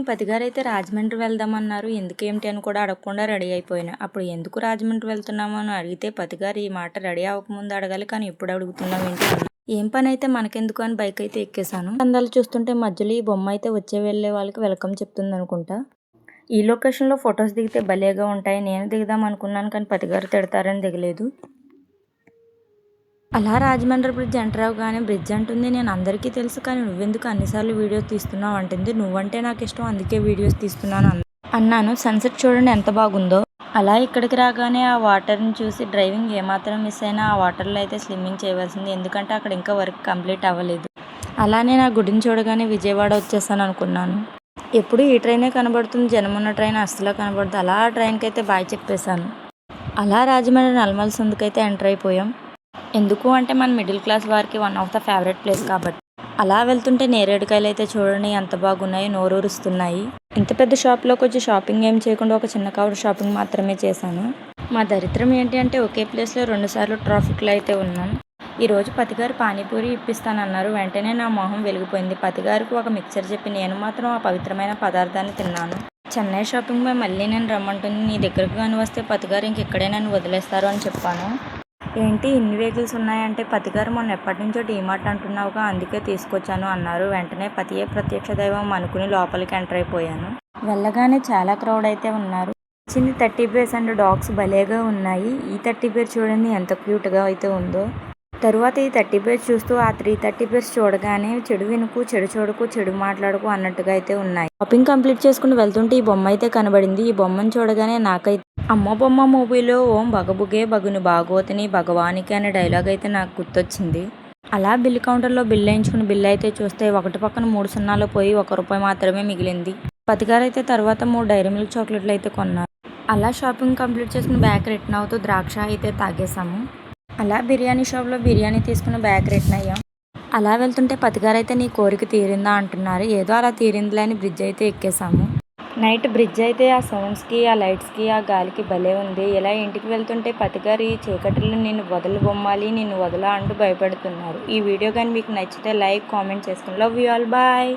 పతిగారైతే రాజమండ్రి వెళ్దామన్నారు. ఎందుకేమిటి అని కూడా అడగకుండా రెడీ అయిపోయినా. అప్పుడు ఎందుకు రాజమండ్రి వెళ్తున్నాము అని అడిగితే పతిగారు ఈ మాట రెడీ అవ్వకముందు అడగాలి, కానీ ఇప్పుడు అడుగుతున్నాం ఏంటి అన్న. ఏం పని అయితే మనకెందుకు అని బైక్ అయితే ఎక్కేసాను. అందాలు చూస్తుంటే మధ్యలో ఈ బొమ్మ అయితే వచ్చే వెళ్ళే వాళ్ళకి వెల్కమ్ చెప్తుంది అనుకుంటా. ఈ లొకేషన్లో ఫొటోస్ దిగితే భలేగా ఉంటాయి. నేను దిగుదాం అనుకున్నాను, కానీ పతిగారు తిడతారని దిగలేదు. అలా రాజమండ్రి బ్రిడ్జ్ ఎంటర్ అవగానే బ్రిడ్జ్ అంటుంది, నేను అందరికీ తెలుసు కానీ నువ్వెందుకు అన్నిసార్లు వీడియోస్ తీస్తున్నావు అంటుంది. నువ్వంటే నాకు ఇష్టం, అందుకే వీడియోస్ తీస్తున్నాను అన్నాను. సన్సెట్ చూడండి ఎంత బాగుందో. అలా ఇక్కడికి రాగానే ఆ వాటర్ని చూసి డ్రైవింగ్ ఏమాత్రం మిస్ అయినా ఆ వాటర్లో అయితే స్విమ్మింగ్ చేయవలసింది, ఎందుకంటే అక్కడ ఇంకా వర్క్ కంప్లీట్ అవ్వలేదు. అలానే నా గుడిని చూడగానే విజయవాడ వచ్చేసాను అనుకున్నాను. ఎప్పుడు ఈ ట్రైనే కనబడుతుంది, జనం ఉన్న ట్రైన్ అస్సలు కనబడుతుంది. అలా ఆ ట్రైన్కి అయితే బాయ్ చెప్పేశాను. అలా రాజమండ్రి నల్మల సందుకైతే ఎంటర్ అయిపోయాం. ఎందుకు అంటే మన మిడిల్ క్లాస్ వారికి one of the favourite place కాబట్టి. అలా వెళ్తుంటే నేరేడుకాయలు అయితే చూడండి ఎంత బాగున్నాయి, నోరూరుస్తున్నాయి. ఇంత పెద్ద షాప్లోకి వచ్చి షాపింగ్ ఏం చేయకుండా ఒక చిన్న కవర్ షాపింగ్ మాత్రమే చేశాను. మా దరిద్రం ఏంటి అంటే ఒకే ప్లేస్లో 2 సార్లు ట్రాఫిక్లో అయితే ఉన్నాం. ఈరోజు పతిగారు పానీపూరి ఇప్పిస్తానన్నారు. వెంటనే నా మొహం వెలిగిపోయింది. పతిగారికి ఒక మిక్చర్ చెప్పి నేను మాత్రం ఆ పవిత్రమైన పదార్థాన్ని తిన్నాను. చెన్నై షాపింగ్ పై మళ్ళీ నేను రమ్మంటుంది. నీ దగ్గరకు కానీ వస్తే పతిగారు ఇంకెక్కడే నన్ను వదిలేస్తారు అని చెప్పాను. ఏంటి ఇన్ని వెహికల్స్ ఉన్నాయంటే, పతిగారు మొన్న ఎప్పటి నుంచో డీమార్ట్ అంటున్నావుగా, అందుకే తీసుకొచ్చాను అన్నారు. వెంటనే పతియే ప్రత్యక్ష దైవం అనుకుని లోపలికి ఎంటర్ అయిపోయాను. వెళ్ళగానే చాలా క్రౌడ్ అయితే ఉన్నారు. చిన్న 30 బేర్స్ అండ్ డాగ్స్ భలేగా ఉన్నాయి. ఈ 30 బేర్ చూడండి ఎంత క్యూట్గా అయితే ఉందో. తరువాత ఈ 30 బేర్స్ చూస్తూ ఆ 330 బేర్స్ చూడగానే చెడు వినుకు, చెడు చూడకు, చెడు మాట్లాడకు అన్నట్టుగా అయితే ఉన్నాయి. షాపింగ్ కంప్లీట్ చేసుకుని వెళ్తుంటే ఈ బొమ్మ అయితే కనబడింది. ఈ బొమ్మను చూడగానే నాకైతే అమ్మ బొమ్మ మూవీలో ఓం బగబుగే బగుని బాగోతని భగవానికి అనే డైలాగ్ అయితే నాకు గుర్తొచ్చింది. అలా బిల్ కౌంటర్లో బిల్ వేయించుకుని బిల్ అయితే చూస్తే ఒకటి పక్కన 3 సున్నాలు పోయి ₹1 మాత్రమే మిగిలింది. పతిగారు అయితే తర్వాత 3 డైరీ మిల్క్ చాక్లెట్లు అయితే కొన్నారు. అలా షాపింగ్ కంప్లీట్ చేసుకుని బ్యాగ్ రిటర్న్ అవుతూ ద్రాక్ష అయితే తాగేసాము. అలా బిర్యానీ షాప్లో బిర్యానీ తీసుకుని బ్యాగ్ రిటర్న్ అయ్యాం. అలా వెళ్తుంటే పతిగారు అయితే నీ కోరిక తీరిందా అంటున్నారు. ఏదో అలా తీరిందిలే అని బ్రిడ్జ్ అయితే ఎక్కేసాము. నైట్ బ్రిడ్జ్ అయితే ఆ సౌండ్స్కి, ఆ లైట్స్కి, ఆ గాలికి భలే ఉంది. ఇలా ఇంటికి వెళ్తుంటే పతిగారు ఈ చీకటిలో నిన్ను వదలు బొమ్మాలి, నిన్ను వదలా అంటూ భయపెడుతున్నారు. ఈ వీడియో కానీ మీకు నచ్చితే లైక్, కామెంట్ చేసుకుని లవ్ యూ ఆల్, బాయ్.